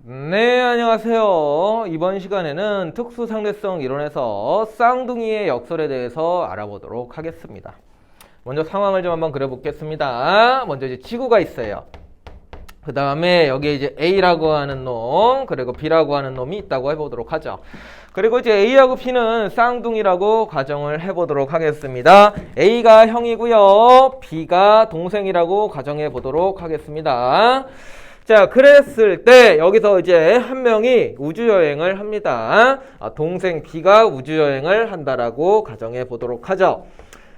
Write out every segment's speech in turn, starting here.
네, 안녕하세요. 이번 시간에는 특수상대성 이론에서 쌍둥이의 역설에 대해서 알아보도록 하겠습니다. 먼저 상황을 좀 한번 그려보겠습니다. 먼저 이제 지구가 있어요. 그 다음에 여기에 이제 A라고 하는 놈, 그리고 B라고 하는 놈이 있다고 해보도록 하죠. 그리고 이제 A하고 B는 쌍둥이라고 가정을 해보도록 하겠습니다. A가 형이고요. B가 동생이라고 가정해 보도록 하겠습니다. 자, 그랬을 때 여기서 이제 한 명이 우주여행을 합니다. 동생 B가 우주여행을 한다라고 가정해 보도록 하죠.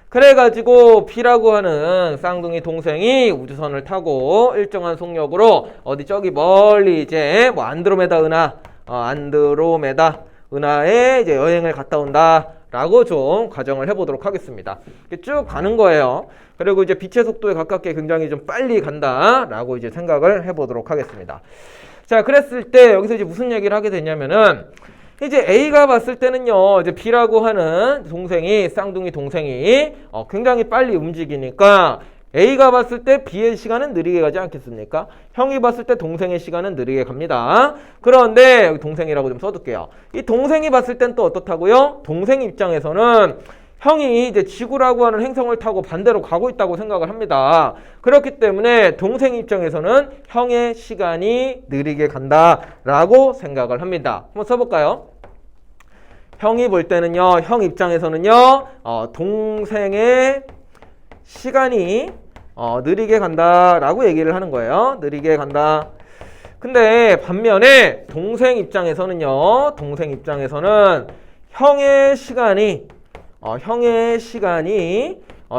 그래가지고 B라고 하는 쌍둥이 동생이 우주선을 타고 일정한 속력으로 어디 저기 멀리 이제 뭐 안드로메다 은하에 이제 여행을 갔다 온다 라고 좀 가정을 해보도록 하겠습니다. 쭉 가는 거예요. 그리고 이제 빛의 속도에 가깝게 굉장히 좀 빨리 간다 라고 이제 생각을 해보도록 하겠습니다. 자, 그랬을 때 여기서 이제 무슨 얘기를 하게 되냐면은 이제 A가 봤을 때는요, 이제 B라고 하는 쌍둥이 동생이 굉장히 빨리 움직이니까 A가 봤을 때 B의 시간은 느리게 가지 않겠습니까? 형이 봤을 때 동생의 시간은 느리게 갑니다. 그런데 여기 동생이라고 좀 써둘게요. 이 동생이 봤을 땐 또 어떻다고요? 동생 입장에서는 형이 이제 지구라고 하는 행성을 타고 반대로 가고 있다고 생각을 합니다. 그렇기 때문에 동생 입장에서는 형의 시간이 느리게 간다라고 생각을 합니다. 한번 써볼까요? 형이 볼 때는요, 형 입장에서는요, 동생의 시간이 느리게 간다라고 얘기를 하는 거예요. 느리게 간다. 근데 반면에 동생 입장에서는 형의 시간이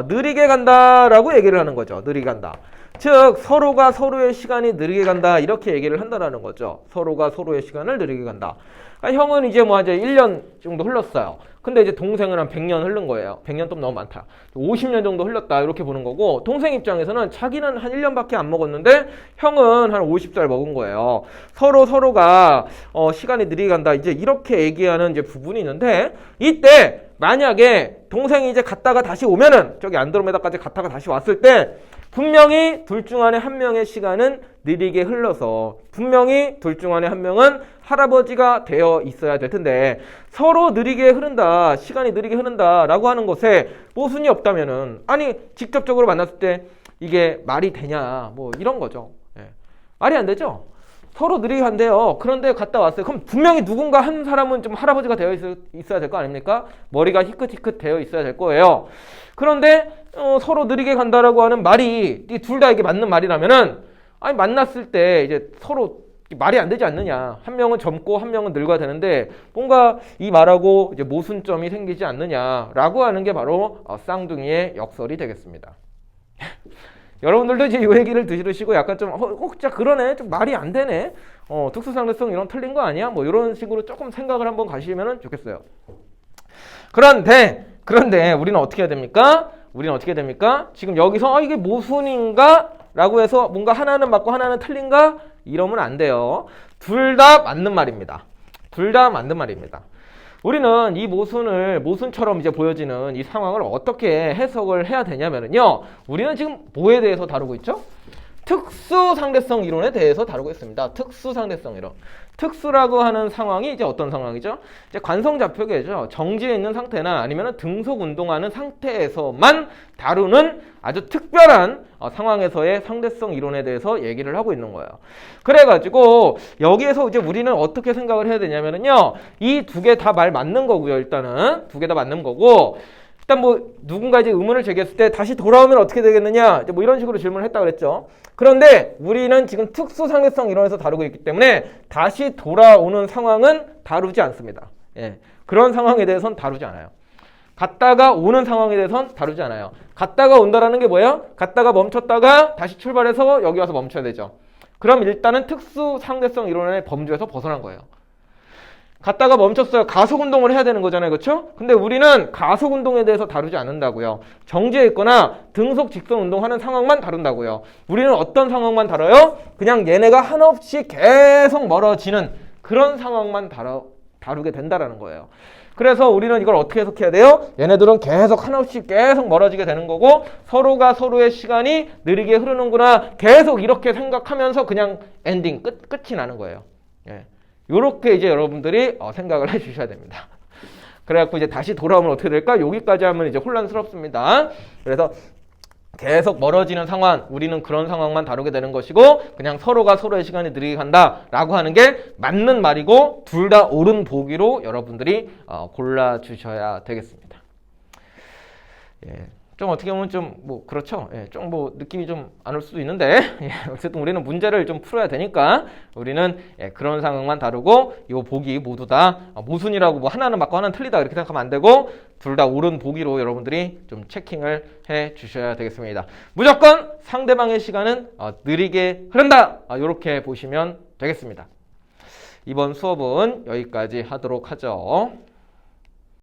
느리게 간다라고 얘기를 하는 거죠. 느리게 간다. 즉 서로가 서로의 시간이 느리게 간다 이렇게 얘기를 한다라는 거죠. 서로가 서로의 시간을 느리게 간다. 그러니까 형은 이제 뭐 이제 1년 정도 흘렀어요. 근데 이제 동생은 한 100년 흐른 거예요. 100년 좀 너무 많다. 50년 정도 흘렀다 이렇게 보는 거고, 동생 입장에서는 자기는 한 1년밖에 안 먹었는데 형은 한 50살 먹은 거예요. 서로가 시간이 느리게 간다 이제 이렇게 얘기하는 이제 부분이 있는데, 이때 만약에 동생이 이제 갔다가 다시 오면은 저기 안드로메다까지 갔다가 다시 왔을 때 분명히 둘 중 안에 한 명의 시간은 느리게 흘러서 분명히 둘 중 안에 한 명은 할아버지가 되어 있어야 될 텐데, 서로 느리게 흐른다, 시간이 느리게 흐른다 라고 하는 것에 모순이 없다면은, 아니 직접적으로 만났을 때 이게 말이 되냐 뭐 이런 거죠. 말이 안 되죠. 서로 느리게 간대요. 그런데 갔다 왔어요. 그럼 분명히 누군가 한 사람은 좀 할아버지가 되어 있어야 될 거 아닙니까? 머리가 희끗희끗 되어 있어야 될 거예요. 그런데 서로 느리게 간다라고 하는 말이 이 둘 다 이게 맞는 말이라면은, 아니 만났을 때 이제 서로 말이 안 되지 않느냐. 한 명은 젊고 한 명은 늙어야 되는데 뭔가 이 말하고 이제 모순점이 생기지 않느냐라고 하는 게 바로 쌍둥이의 역설이 되겠습니다. 여러분들도 이제 이 얘기를 들으시고 약간 좀 진짜 그러네, 좀 말이 안 되네, 특수상대성 이런 틀린 거 아니야? 뭐 이런 식으로 조금 생각을 한번 가시면 좋겠어요. 그런데 우리는 어떻게 해야 됩니까? 지금 여기서 이게 모순인가? 라고 해서 뭔가 하나는 맞고 하나는 틀린가? 이러면 안 돼요. 둘 다 맞는 말입니다. 우리는 이 모순처럼 이제 보여지는 이 상황을 어떻게 해석을 해야 되냐면요. 우리는 지금 뭐에 대해서 다루고 있죠? 특수상대성 이론에 대해서 다루고 있습니다. 특수상대성 이론. 특수라고 하는 상황이 이제 어떤 상황이죠? 이제 관성좌표계죠. 정지해 있는 상태나 아니면 등속 운동하는 상태에서만 다루는 아주 특별한 상황에서의 상대성 이론에 대해서 얘기를 하고 있는 거예요. 그래가지고 여기에서 이제 우리는 어떻게 생각을 해야 되냐면요. 이 두 개 다 말 맞는 거고요. 일단은 두 개 다 맞는 거고, 일단 뭐 누군가 이제 의문을 제기했을 때 다시 돌아오면 어떻게 되겠느냐, 이제 뭐 이런 식으로 질문을 했다 그랬죠. 그런데 우리는 지금 특수상대성 이론에서 다루고 있기 때문에 다시 돌아오는 상황은 다루지 않습니다. 그런 상황에 대해서는 다루지 않아요. 갔다가 오는 상황에 대해서는 다루지 않아요. 갔다가 온다라는 게 뭐예요? 갔다가 멈췄다가 다시 출발해서 여기 와서 멈춰야 되죠. 그럼 일단은 특수상대성 이론의 범주에서 벗어난 거예요. 갔다가 멈췄어요. 가속운동을 해야 되는 거잖아요. 그렇죠? 근데 우리는 가속운동에 대해서 다루지 않는다고요. 정지해 있거나 등속 직선 운동하는 상황만 다룬다고요. 우리는 어떤 상황만 다뤄요? 그냥 얘네가 한없이 계속 멀어지는 그런 상황만 다루게 된다라는 거예요. 그래서 우리는 이걸 어떻게 해석해야 돼요? 얘네들은 계속 한없이 계속 멀어지게 되는 거고, 서로가 서로의 시간이 느리게 흐르는구나, 계속 이렇게 생각하면서 그냥 엔딩 끝이 나는 거예요. 예. 요렇게 이제 여러분들이 생각을 해 주셔야 됩니다. 그래갖고 이제 다시 돌아오면 어떻게 될까? 여기까지 하면 이제 혼란스럽습니다. 그래서 계속 멀어지는 상황, 우리는 그런 상황만 다루게 되는 것이고 그냥 서로가 서로의 시간이 느리게 간다라고 하는 게 맞는 말이고 둘 다 옳은 보기로 여러분들이 골라주셔야 되겠습니다. 예. 좀 어떻게 보면 좀 뭐 그렇죠. 예, 좀 뭐 느낌이 좀 안 올 수도 있는데 예, 어쨌든 우리는 문제를 좀 풀어야 되니까 우리는 그런 상황만 다루고 요 보기 모두 다 모순이라고 뭐 하나는 맞고 하나는 틀리다 이렇게 생각하면 안 되고 둘 다 옳은 보기로 여러분들이 좀 체킹을 해 주셔야 되겠습니다. 무조건 상대방의 시간은 느리게 흐른다. 이렇게 보시면 되겠습니다. 이번 수업은 여기까지 하도록 하죠.